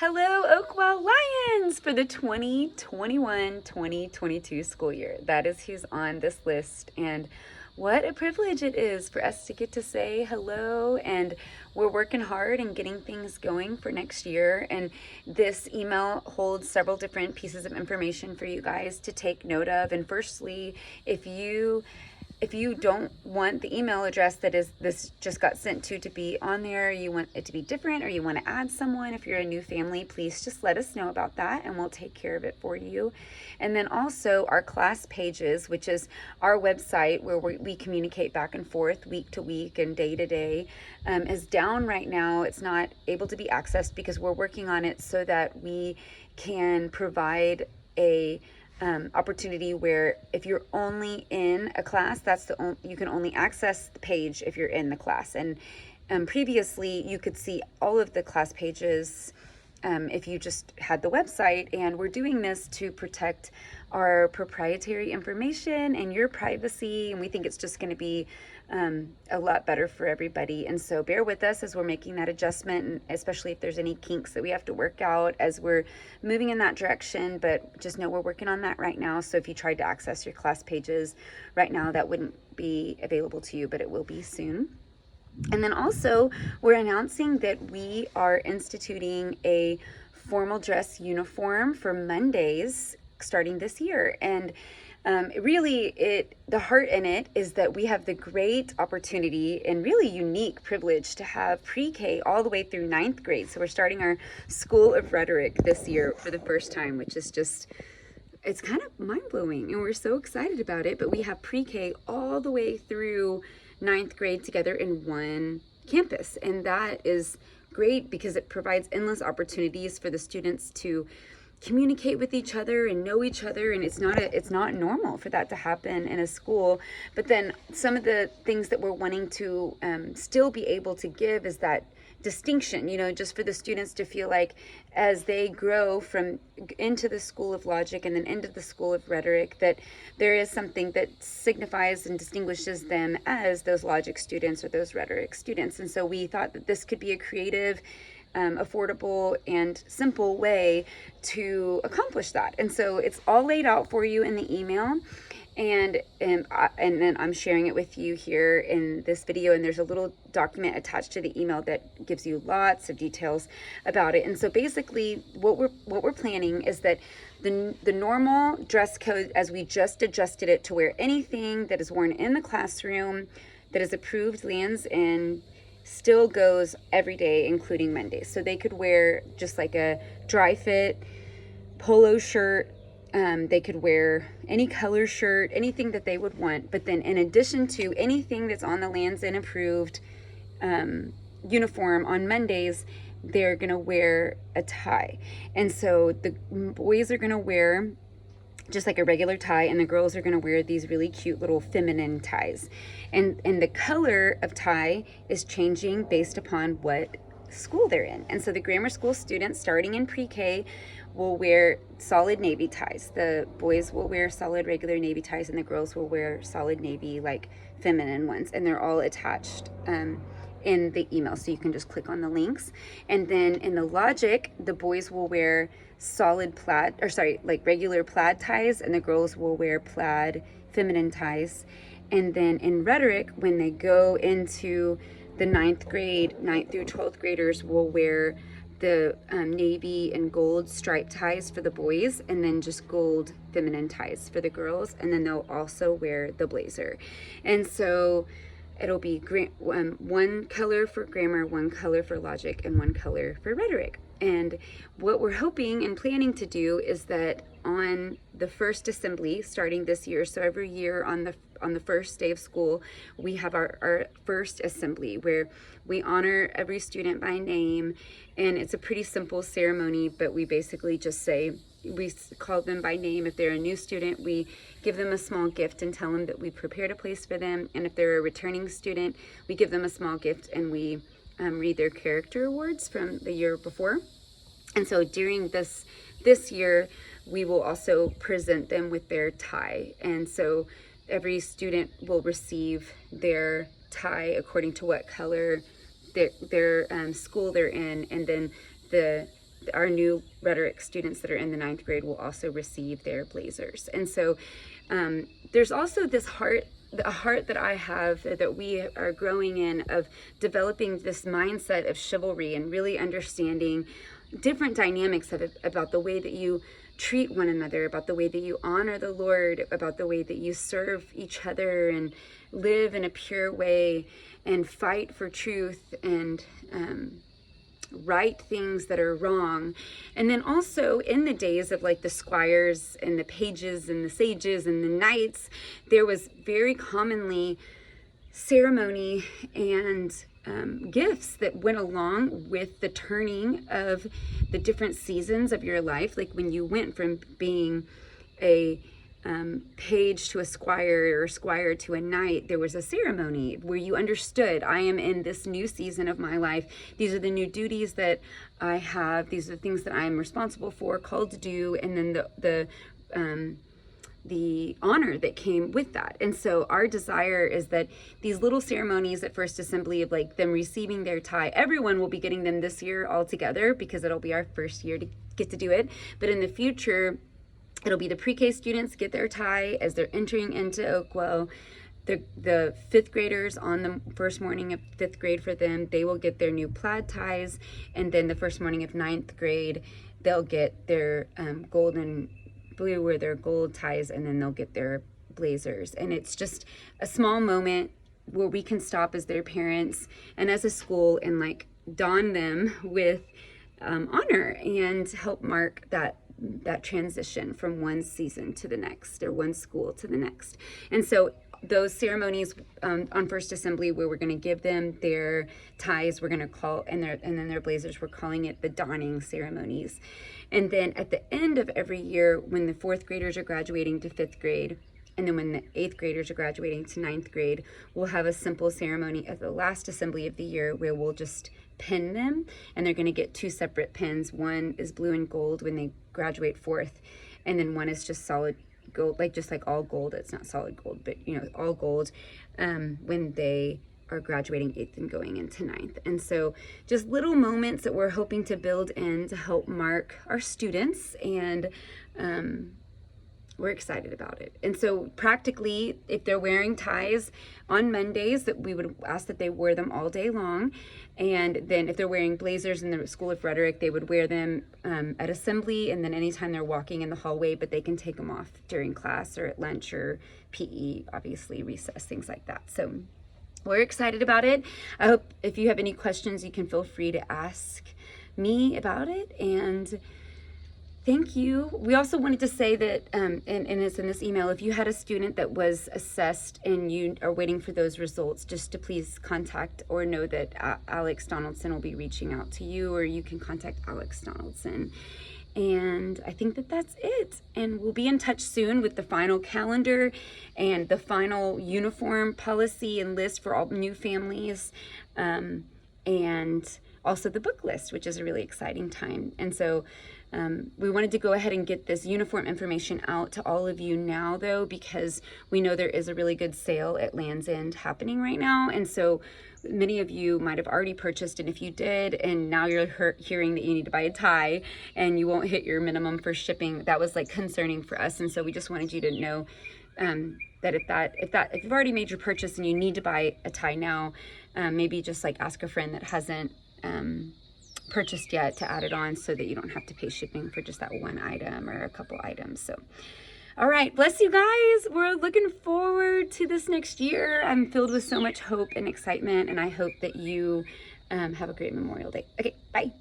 Hello, Oakwell Lions for the 2021-2022 school year. That is who's on this list, and what a privilege it is for us to get to say hello. And we're working hard and getting things going for next year. And this email holds several different pieces of information for you guys to take note of. And firstly, if you don't want the email address that is this just got sent to be on there, you want it to be different, or you want to add someone, if you're a new family, please just let us know about that and we'll take care of it for you. And then also our class pages, which is our website where we communicate back and forth week to week and day to day, is down right now. It's not able to be accessed because we're working on it so that we can provide a opportunity where if you're only in a class, you can only access the page if you're in the class. And previously you could see all of the class pages if you just had the website. And we're doing this to protect our proprietary information and your privacy, and we think it's just going to be a lot better for everybody. And so bear with us as we're making that adjustment, and especially if there's any kinks that we have to work out as we're moving in that direction. But just know we're working on that right now. So if you tried to access your class pages right now, that wouldn't be available to you, but it will be soon. And then also we're announcing that we are instituting a formal dress uniform for Mondays starting this year. And the heart in it is that we have the great opportunity and really unique privilege to have pre-K all the way through 9th grade. So we're starting our School of Rhetoric this year for the first time, which is it's kind of mind-blowing, and we're so excited about it. But we have pre-K all the way through 9th grade together in one campus, and that is great because it provides endless opportunities for the students to communicate with each other and know each other. And it's not normal for that to happen in a school. But then some of the things that we're wanting to still be able to give is that distinction, just for the students to feel like as they grow from into the School of Logic and then into the School of Rhetoric, that there is something that signifies and distinguishes them as those logic students or those rhetoric students. And so we thought that this could be a creative, affordable and simple way to accomplish that. And so it's all laid out for you in the email. And then I'm sharing it with you here in this video, and there's a little document attached to the email that gives you lots of details about it. And so basically what we're planning is that the normal dress code, as we just adjusted it to where anything that is worn in the classroom that is approved lands in, still goes every day, including Mondays. So they could wear just like a dry fit polo shirt. They could wear any color shirt, anything that they would want. But then in addition to anything that's on the Lands End approved uniform on Mondays, they're going to wear a tie. And so the boys are going to wear just like a regular tie, and the girls are going to wear these really cute little feminine ties. And the color of tie is changing based upon what school they're in. And so the grammar school students starting in pre-K will wear solid navy ties. The boys will wear solid regular navy ties, and the girls will wear solid navy, like feminine ones. And they're all attached in the email, so you can just click on the links. And then in the Logic, the boys will wear solid plaid, like regular plaid ties, and the girls will wear plaid feminine ties. And then in Rhetoric, when they go into the 9th grade, 9th through 12th graders will wear the navy and gold striped ties for the boys, and then just gold feminine ties for the girls. And then they'll also wear the blazer. And so it'll be one color for grammar, one color for logic, and one color for rhetoric. And what we're hoping and planning to do is that on the first assembly starting this year, so every year on the first day of school, we have our first assembly where we honor every student by name. And it's a pretty simple ceremony, but we basically just say, we call them by name. If they're a new student, we give them a small gift and tell them that we prepared a place for them. And if they're a returning student, we give them a small gift and we read their character awards from the year before. And so during this year, we will also present them with their tie. And so every student will receive their tie according to what color their school they're in, and then the our new rhetoric students that are in the 9th grade will also receive their blazers. And so there's also this a heart that I have, that we are growing in, of developing this mindset of chivalry and really understanding different dynamics of it, about the way that you treat one another, about the way that you honor the Lord, about the way that you serve each other and live in a pure way and fight for truth and right things that are wrong. And then also in the days of like the squires and the pages and the sages and the knights, there was very commonly ceremony and gifts that went along with the turning of the different seasons of your life. Like when you went from being a page to a squire, or squire to a knight, there was a ceremony where you understood, I am in this new season of my life. These are the new duties that I have. These are the things that I am responsible for, called to do, and then the honor that came with that. And so our desire is that these little ceremonies at First Assembly, of like them receiving their tie, everyone will be getting them this year all together because it'll be our first year to get to do it. But in the future, it'll be the pre-K students get their tie as they're entering into Oakwell. The 5th graders, on the first morning of 5th grade for them, they will get their new plaid ties. And then the first morning of 9th grade, they'll get their gold and blue, or their gold ties, and then they'll get their blazers. And it's just a small moment where we can stop as their parents and as a school and like don them with honor and help mark that transition from one season to the next, or one school to the next. And so those ceremonies on First Assembly, where we're going to give them their ties, we're going to call, and then their blazers, we're calling it the donning ceremonies. And then at the end of every year, when the 4th graders are graduating to 5th grade, and then when the 8th graders are graduating to 9th grade, we'll have a simple ceremony at the last assembly of the year where we'll just pin them, and they're going to get 2 separate pins. One is blue and gold when they graduate 4th, and then one is just solid gold, just like all gold. It's not solid gold, but all gold when they are graduating 8th and going into 9th. And so just little moments that we're hoping to build in to help mark our students, and we're excited about it. And so practically, if they're wearing ties on Mondays, that we would ask that they wear them all day long. And then if they're wearing blazers in the School of Rhetoric, they would wear them at assembly, and then anytime they're walking in the hallway, but they can take them off during class or at lunch or PE, obviously recess, things like that. So we're excited about it. I hope if you have any questions, you can feel free to ask me about it. And thank you. We also wanted to say that, and it's in this email, if you had a student that was assessed and you are waiting for those results, just to please contact or know that Alex Donaldson will be reaching out to you, or you can contact Alex Donaldson. And I think that that's it. And we'll be in touch soon with the final calendar and the final uniform policy and list for all new families, and also the book list, which is a really exciting time. And so we wanted to go ahead and get this uniform information out to all of you now, though, because we know there is a really good sale at Land's End happening right now. And so many of you might have already purchased, and if you did, and now you're hearing that you need to buy a tie and you won't hit your minimum for shipping, that was like concerning for us. And so we just wanted you to know that if you've already made your purchase and you need to buy a tie now, maybe just like ask a friend that hasn't purchased yet to add it on, so that you don't have to pay shipping for just that one item or a couple items. So all right, bless you guys. We're looking forward to this next year. I'm filled with so much hope and excitement, and I hope that you have a great Memorial Day. Okay, bye.